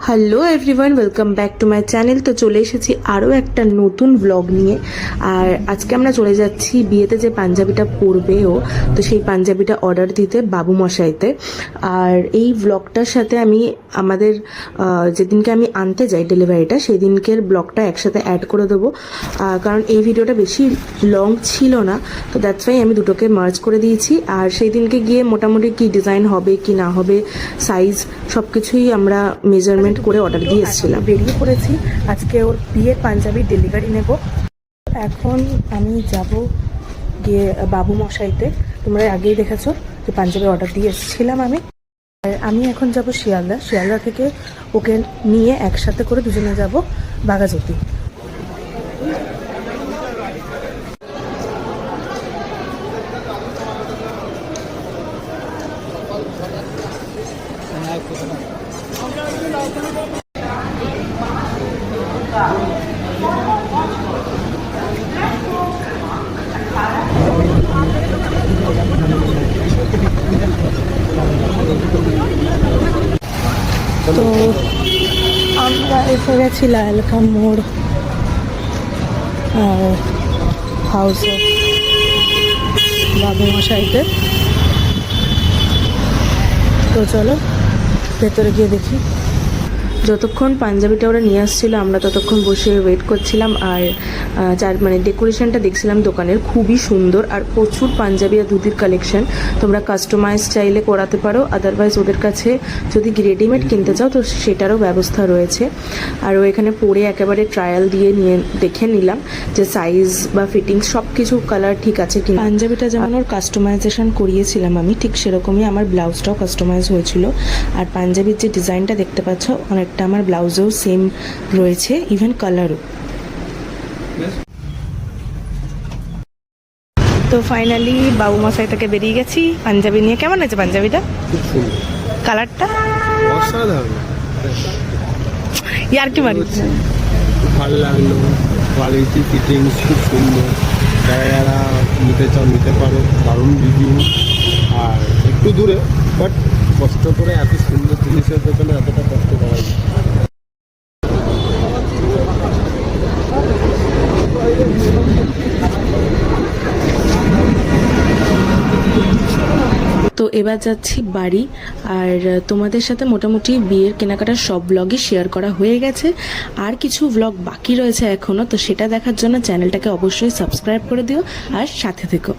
Hello everyone, welcome back to my channel. তো চলে এসেছি আরও একটা নতুন ব্লগ নিয়ে। আর আজকে আমরা চলে যাচ্ছি বিয়েতে যে পাঞ্জাবিটা পরবেও, তো সেই পাঞ্জাবিটা অর্ডার দিতে বাবু মশাইতে। আর এই ব্লগটার সাথে আমি আমাদের যেদিনকে আমি আনতে যাই ডেলিভারিটা, সেই দিনকের ব্লগটা একসাথে অ্যাড করে দেবো, কারণ এই ভিডিওটা বেশি লং ছিল না, তো দ্যাটস ওয়াই আমি দুটোকে মার্জ করে দিয়েছি। আর সেই দিনকে গিয়ে মোটামুটি কি ডিজাইন হবে কি না হবে, সাইজ সব কিছুই আমরা মেজারমেন্ট করে অর্ডার দিয়ে এসেছিলাম। বেরিয়ে পড়েছি, আজকে ওর বিয়ের পাঞ্জাবি ডেলিভারি নেব। এখন আমি যাব গিয়ে বাবু মশাইতে। তোমরা আগেই দেখেছো যে পাঞ্জাবি অর্ডার দিয়ে এসেছিলাম আমি। আর আমি এখন যাব শিয়ালদা থেকে ওকে নিয়ে একসাথে করে দুজনে যাব বাঘাযতীন। তো আমরা এসে গেছি লালকাম মোড় হাউস অফ বাবু মশাইতে। তো চলো ভেতরে গিয়ে দেখি। যতক্ষণ পাঞ্জাবিটা ওরা নিয়ে আসছিলো আমরা ততক্ষণ বসে ওয়েট করছিলাম। আর ডেকোরেশনটা দেখছিলাম দোকানের, খুবই সুন্দর। আর প্রচুর পাঞ্জাবি আর ধুতির কালেকশন, তোমরা কাস্টমাইজ চাইলে করাতে পারো। আদারওয়াইজ ওদের কাছে যদি রেডিমেড কিনতে চাও তো সেটারও ব্যবস্থা রয়েছে। আর ও এখানে পরে একেবারে ট্রায়াল দিয়ে দেখে নিলাম যে সাইজ বা ফিটিংস সব কিছু কালার ঠিক আছে কি। পাঞ্জাবিটা যেমন ওর কাস্টমাইজেশন করিয়েছিলাম আমি, ঠিক সেরকমই আমার ব্লাউজটাও কাস্টমাইজ হয়েছিল। আর পাঞ্জাবির যে ডিজাইনটা দেখতে পাচ্ছ অনেকটা আমার ব্লাউজেও সেম রয়েছে, ইভেন কালারও। তো ফাইনালি বাবু মশাই থেকে বেরিয়ে গেছি পাঞ্জাবি নিয়ে। কেমন আছে পাঞ্জাবিটা? কালারটা ইয়ার কি মারি, ভালো লাগলো। কোয়ালিটি ফিটিংস খুব সুন্দর। যারা যারা নিতে চাও নিতে পারো, দারুণ রিভিউ। আর একটু দূরে, বাট কষ্ট করে এত সুন্দর জিনিসের পেছনে এতটা কষ্ট করা যায়। তো এবার যাচ্ছি বাড়ি। আর তোমাদের সাথে মোটামুটি বিয়ের কেনাকাটার সব ব্লগই শেয়ার করা হয়ে গেছে। আর কিছু ব্লগ বাকি রয়েছে এখনও, তো সেটা দেখার জন্য চ্যানেলটাকে অবশ্যই সাবস্ক্রাইব করে দিও আর সাথে থেকো।